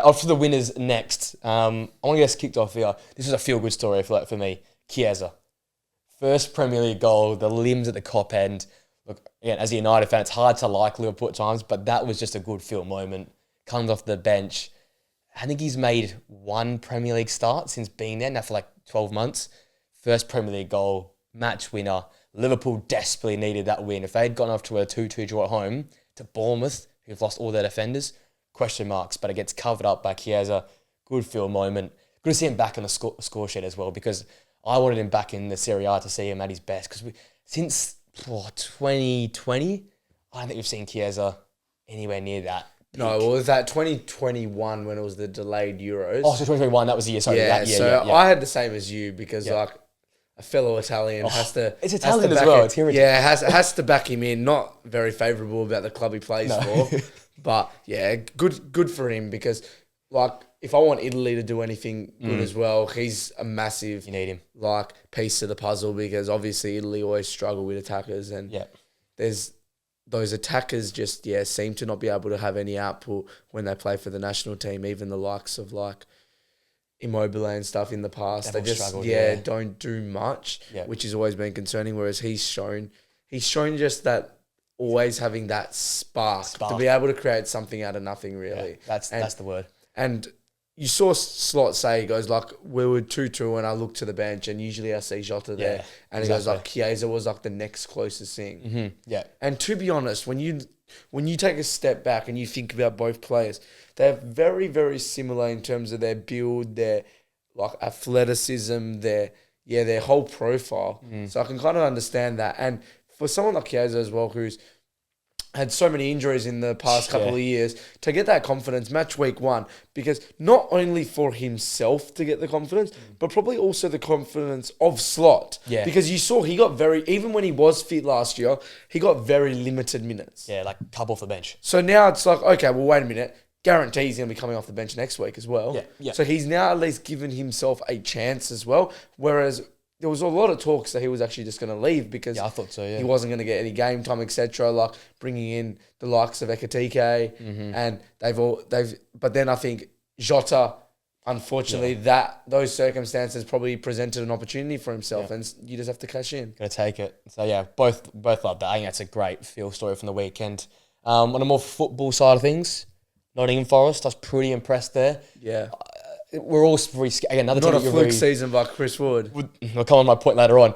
off to the winners next. I want to get us kicked off here. This is a feel-good story for me. Chiesa. First Premier League goal, the limbs at the cop end. Look, again, as a United fan, it's hard to like Liverpool at times, but that was just a good feel moment. Comes off the bench. I think he's made one Premier League start since being there, now for like 12 months. First Premier League goal, match winner. Liverpool desperately needed that win. If they'd gone off to a 2-2 draw at home to Bournemouth, who've lost all their defenders, question marks, but it gets covered up by Chiesa. Good feel moment. Good to see him back on the score sheet as well, because I wanted him back in the Serie A to see him at his best, because since 2020, I don't think we've seen Chiesa anywhere near that. No, well, it was that 2021 when it was the delayed Euros. Oh, so 2021, that was the year. Sorry, yeah, that year. so Yeah. I had the same as you because like a fellow Italian has to. It's Italian as well. It's heritage. Yeah, has to back him in. Not very favourable about the club he plays for, but yeah, good for him because like if I want Italy to do anything good as well, he's a massive. You need him. Like piece of the puzzle because obviously Italy always struggle with attackers and there's. Those attackers just, seem to not be able to have any output when they play for the national team. Even the likes of, like, Immobile and stuff in the past. They just, struggled, don't do much, which has always been concerning, whereas he's shown just that always having that spark to be able to create something out of nothing, really. Yeah, that's the word. And you saw Slot say, he goes, like, we were 2-2 and I look to the bench and usually I see Jota there. And he goes, like, Chiesa was, like, the next closest thing. Mm-hmm. Yeah. And to be honest, when you take a step back and you think about both players, they're very, very similar in terms of their build, their, like, athleticism, their whole profile. So I can kind of understand that. And for someone like Chiesa as well, who's had so many injuries in the past couple of years, to get that confidence, match week 1, because not only for himself to get the confidence, but probably also the confidence of Slot. Yeah. Because you saw he got even when he was fit last year, he got very limited minutes. Yeah, like couple off the bench. So now it's like, okay, well, wait a minute. Guarantee he's going to be coming off the bench next week as well. Yeah. So he's now at least given himself a chance as well, whereas there was a lot of talks that he was actually just going to leave because I thought so, he wasn't going to get any game time, etc. Like bringing in the likes of Ekatike, and but then I think Jota, unfortunately, those circumstances probably presented an opportunity for himself, and you just have to cash in. Gonna take it. So yeah, both love that. I think that's a great feel story from the weekend. On a more football side of things, Nottingham Forest, I was pretty impressed there. Yeah. We're all very again another not team a fluke season by Chris Wood. I'll come on my point later on.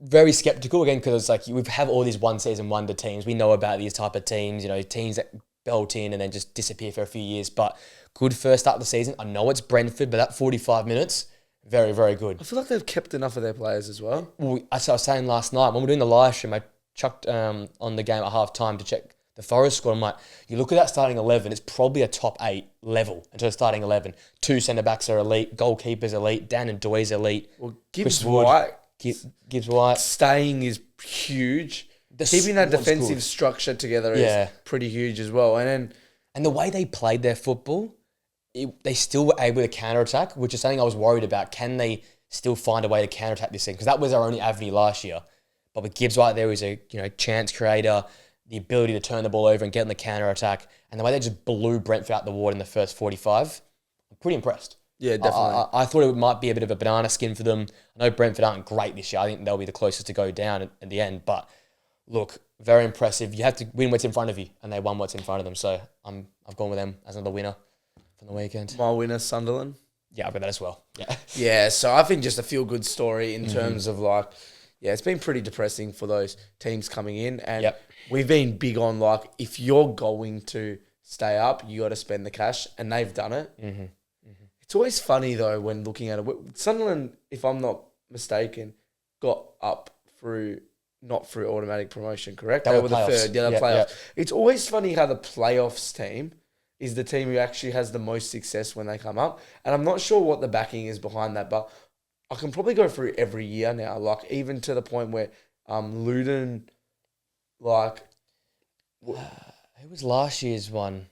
Very skeptical again because like we have all these one season wonder teams. We know about these type of teams, teams that belt in and then just disappear for a few years. But good first start of the season. I know it's Brentford, but that 45 minutes, very, very good. I feel like they've kept enough of their players as well. Well, as I was saying last night when we were doing the live stream, I chucked on the game at half time to check the Forest squad. I'm like, you look at that starting 11, it's probably a top 8 level into the starting 11. 2 centre-backs are elite, goalkeepers elite, Dan and Doy's elite. Well, Gibbs White staying is huge. Keeping that defensive structure together is pretty huge as well. And the way they played their football, they still were able to counter-attack, which is something I was worried about. Can they still find a way to counter-attack this thing? Because that was our only avenue last year. But with Gibbs White there, he's a chance creator, the ability to turn the ball over and get in the counter-attack, and the way they just blew Brentford out the water in the first 45, I'm pretty impressed. Yeah, definitely. I thought it might be a bit of a banana skin for them. I know Brentford aren't great this year. I think they'll be the closest to go down at the end. But look, very impressive. You have to win what's in front of you, and they won what's in front of them. So I've gone with them as another winner from the weekend. My winner, Sunderland. Yeah, I've got that as well. Yeah. Yeah, so I think just a feel-good story in terms of like, it's been pretty depressing for those teams coming in. And we've been big on like, if you're going to stay up, you got to spend the cash, and they've done it. Mm-hmm. Mm-hmm. It's always funny though when looking at it. Sunderland, if I'm not mistaken, got up not through automatic promotion, correct? They were the third, the playoffs. Yeah. It's always funny how the playoffs team is the team who actually has the most success when they come up. And I'm not sure what the backing is behind that, but I can probably go through every year now, like even to the point where Luton, like... Who was last year's one?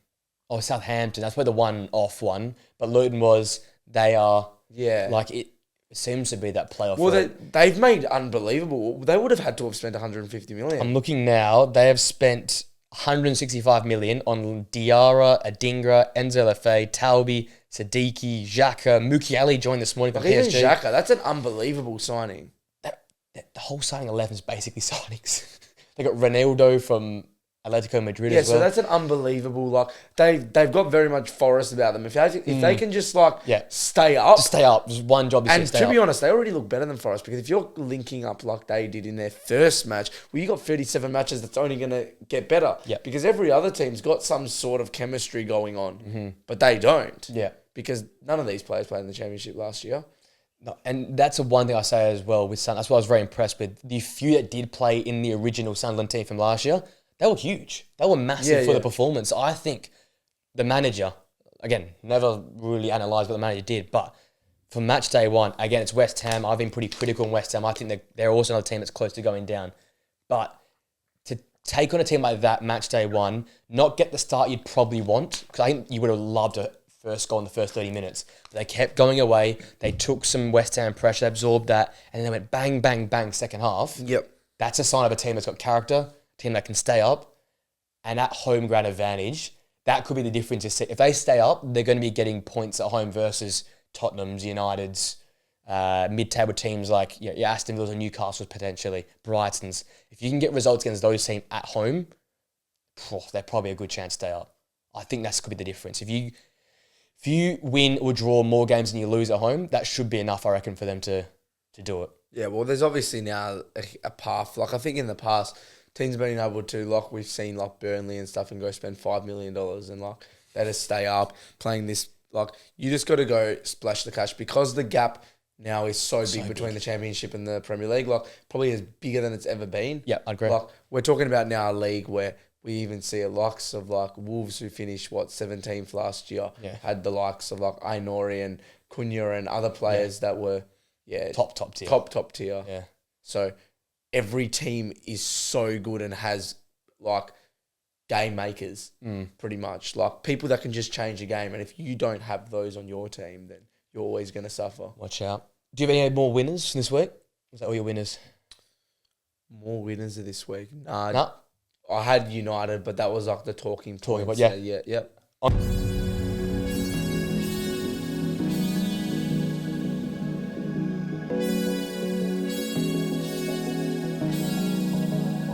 Oh, Southampton. That's where the one-off one. But Luton was, they are... Yeah. Like, it seems to be that playoff. Well, they've made unbelievable... They would have had to have spent 150 million. I'm looking now. They have spent 165 million on Diarra, Adingra, Enzo Lefebvre, Talbi, Siddiqui, Xhaka, Mukiele joined this morning from Like even PSG. Xhaka, that's an unbelievable signing. The whole signing 11 is basically signings. They got Ronaldo from Atletico Madrid as well. So that's an unbelievable, like, they've got very much Forest about them. If they can just, like, stay up. Just stay up. Just one job is and to stay to up. be honest, they already look better than Forest, because if you're linking up like they did in their first match, well, you got 37 matches, that's only going to get better. Yeah. Because every other team's got some sort of chemistry going on, but they don't. Yeah. Because none of these players played in the championship last year. No, and that's the one thing I say as well with Sunderland. That's what I was very impressed with. The few that did play in the original Sunderland team from last year, they were huge. They were massive for the performance. I think the manager, again, never really analysed what the manager did, but for match day one, again, it's West Ham. I've been pretty critical on West Ham. I think they're also another team that's close to going down. But to take on a team like that, match day one, not get the start you'd probably want, because I think you would have loved a first goal in the first 30 minutes. They kept going away. They took some West Ham pressure, absorbed that, and then they went bang, bang, bang second half. Yep. That's a sign of a team that's got character, a team that can stay up, and that home ground advantage, that could be the difference. If they stay up, they're going to be getting points at home versus Tottenham's, United's, mid-table teams like your Aston Villa's and Newcastle's potentially, Brighton's. If you can get results against those teams at home, they're probably a good chance to stay up. I think that's could be the difference. If you win or draw more games than you lose at home, that should be enough, I reckon, for them to do it. Yeah, well, there's obviously now a path. Like, I think in the past, teams have been able to, like, we've seen, like, Burnley and stuff, and go spend $5 million and, like, they just stay up playing this. Like, you just got to go splash the cash, because the gap now is so big between the Championship and the Premier League. Like, probably is bigger than it's ever been. Yeah, I agree. Like, we're talking about now a league where we even see a likes of, like, Wolves, who finished, 17th last year, had the likes of, like, Ainori and Cunha and other players that were, top tier. Top tier. Yeah. So every team is so good and has, like, game makers, pretty much. Like, people that can just change a game. And if you don't have those on your team, then you're always going to suffer. Watch out. Do you have any more winners this week? Was that all your winners? More winners of this week? Nah. Nah. I had United, but that was like the talking points. Talking, but yeah. Yep.